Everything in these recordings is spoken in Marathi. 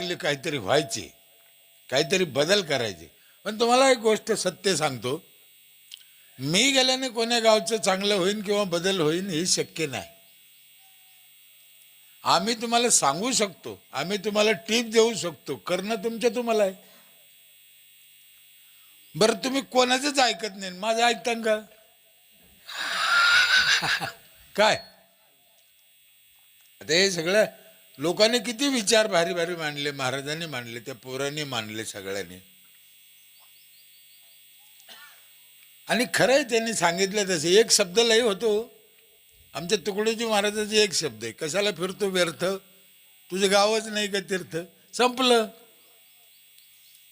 चांगली काहीतरी व्हायची, काहीतरी बदल करायचे. पण तुम्हाला एक गोष्ट सत्य सांगतो, मी गेल्याने कोण्या गावचं चांगलं होईन किंवा बदल होईन हे शक्य नाही. आम्ही तुम्हाला सांगू शकतो, आम्ही तुम्हाला टीप देऊ शकतो, करणं तुमच्या तुम्हाला आहे. बरं तुम्ही कोणाचंच ऐकत नाही, माझं ऐकता का काय? आता हे सगळं लोकांनी किती विचार भारी भारी मांडले, महाराजांनी मांडले, त्या पोरांनी मांडले सगळ्यांनी. आणि खरंय त्यांनी सांगितलं तसे एक शब्द लय होतो आमच्या तुकडोजी महाराजाचे, एक शब्द आहे, कशाला फिरतो व्यर्थ, तुझं गावच नाही का तीर्थ. संपलं.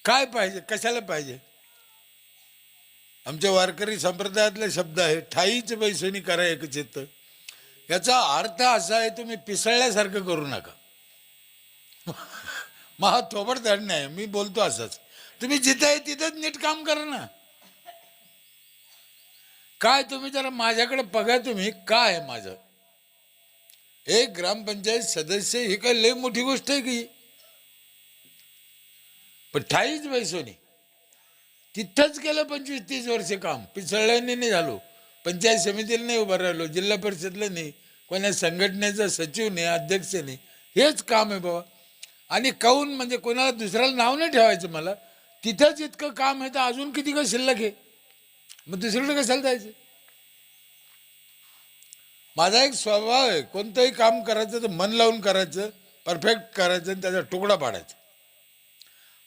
काय पाहिजे, कशाला पाहिजे? आमच्या वारकरी संप्रदायातला शब्द आहे, ठाईच बैसोनी करा एक चित्त. याचा अर्थ असा आहे, तुम्ही पिसळल्यासारखं करू नका. महा थोबड धडणे आहे, मी बोलतो असंच. तुम्ही जिथं आहे तिथंच नीट काम करा ना. काय तुम्ही जरा माझ्याकडे बघा, तुम्ही काय आहे माझं एक ग्रामपंचायत सदस्य, ही काय लय मोठी गोष्ट आहे की? पण ठाईच बैसोनी तिथंच केलं 25-30 वर्ष काम. पिसळल्याने नाही झालो, पंचायत समितीला नाही उभं राहिलो, जिल्हा परिषदला नाही, कोणा संघटनेचा सचिव नाही, अध्यक्ष नाही. हेच काम आहे बाबा. आणि काहून म्हणजे कोणाला दुसऱ्याला नाव नाही ठेवायचं मला. तिथंच इतकं काम आहे तर अजून किती का शिल्लक आहे, मग दुसरीकडे कशाला जायचं? माझा एक स्वभाव आहे, कोणतंही काम करायचं तर मन लावून करायचं, परफेक्ट करायचं आणि त्याचा तुकडा पाडायचा.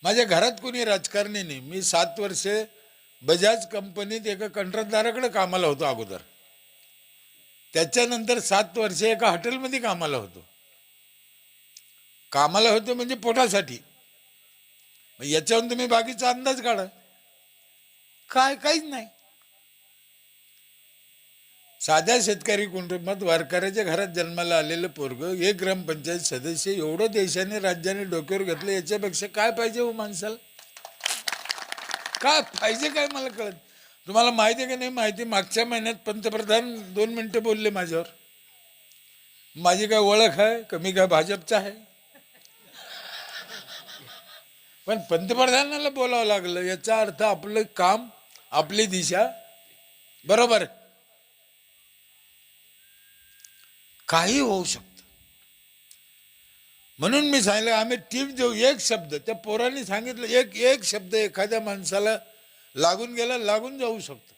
माझ्या घरात कोणी राजकारणी नाही. मी 7 वर्ष बजाज कंपनीत एका कंत्राटदाराकडे कामाला होतो अगोदर. त्याच्यानंतर 7 वर्ष एका हॉटेलमध्ये कामाला होतो. कामाला होतो म्हणजे पोटासाठी. याच्यावरून तुम्ही बाकीचा अंदाज काढा. काहीच नाही. साध्या शेतकरी कुटुंबात वारकऱ्याच्या घरात जन्माला आलेलं पोरग, एक ग्रामपंचायत सदस्य, एवढं देशाने राज्याने डोक्यावर घेतलं, याच्यापेक्षा काय पाहिजे हो माणसाला? काय पाहिजे काय मला कळत. तुम्हाला माहिती आहे का नाही माहिती, मागच्या महिन्यात पंतप्रधान 2 मिनिटं बोलले माझ्यावर. माझी काय ओळख आहे का, मी काय भाजपचा आहे? पण पंतप्रधानाला बोलावं लागलं, याचा अर्थ आपलं काम, आपली दिशा बरोबर. काही होऊ शकतं. म्हणून मी सांगितलं आम्ही टीप देऊ, एक शब्द. त्या पोरांनी सांगितलं एक शब्द एखाद्या माणसाला लागून गेला, लागून जाऊ शकतो.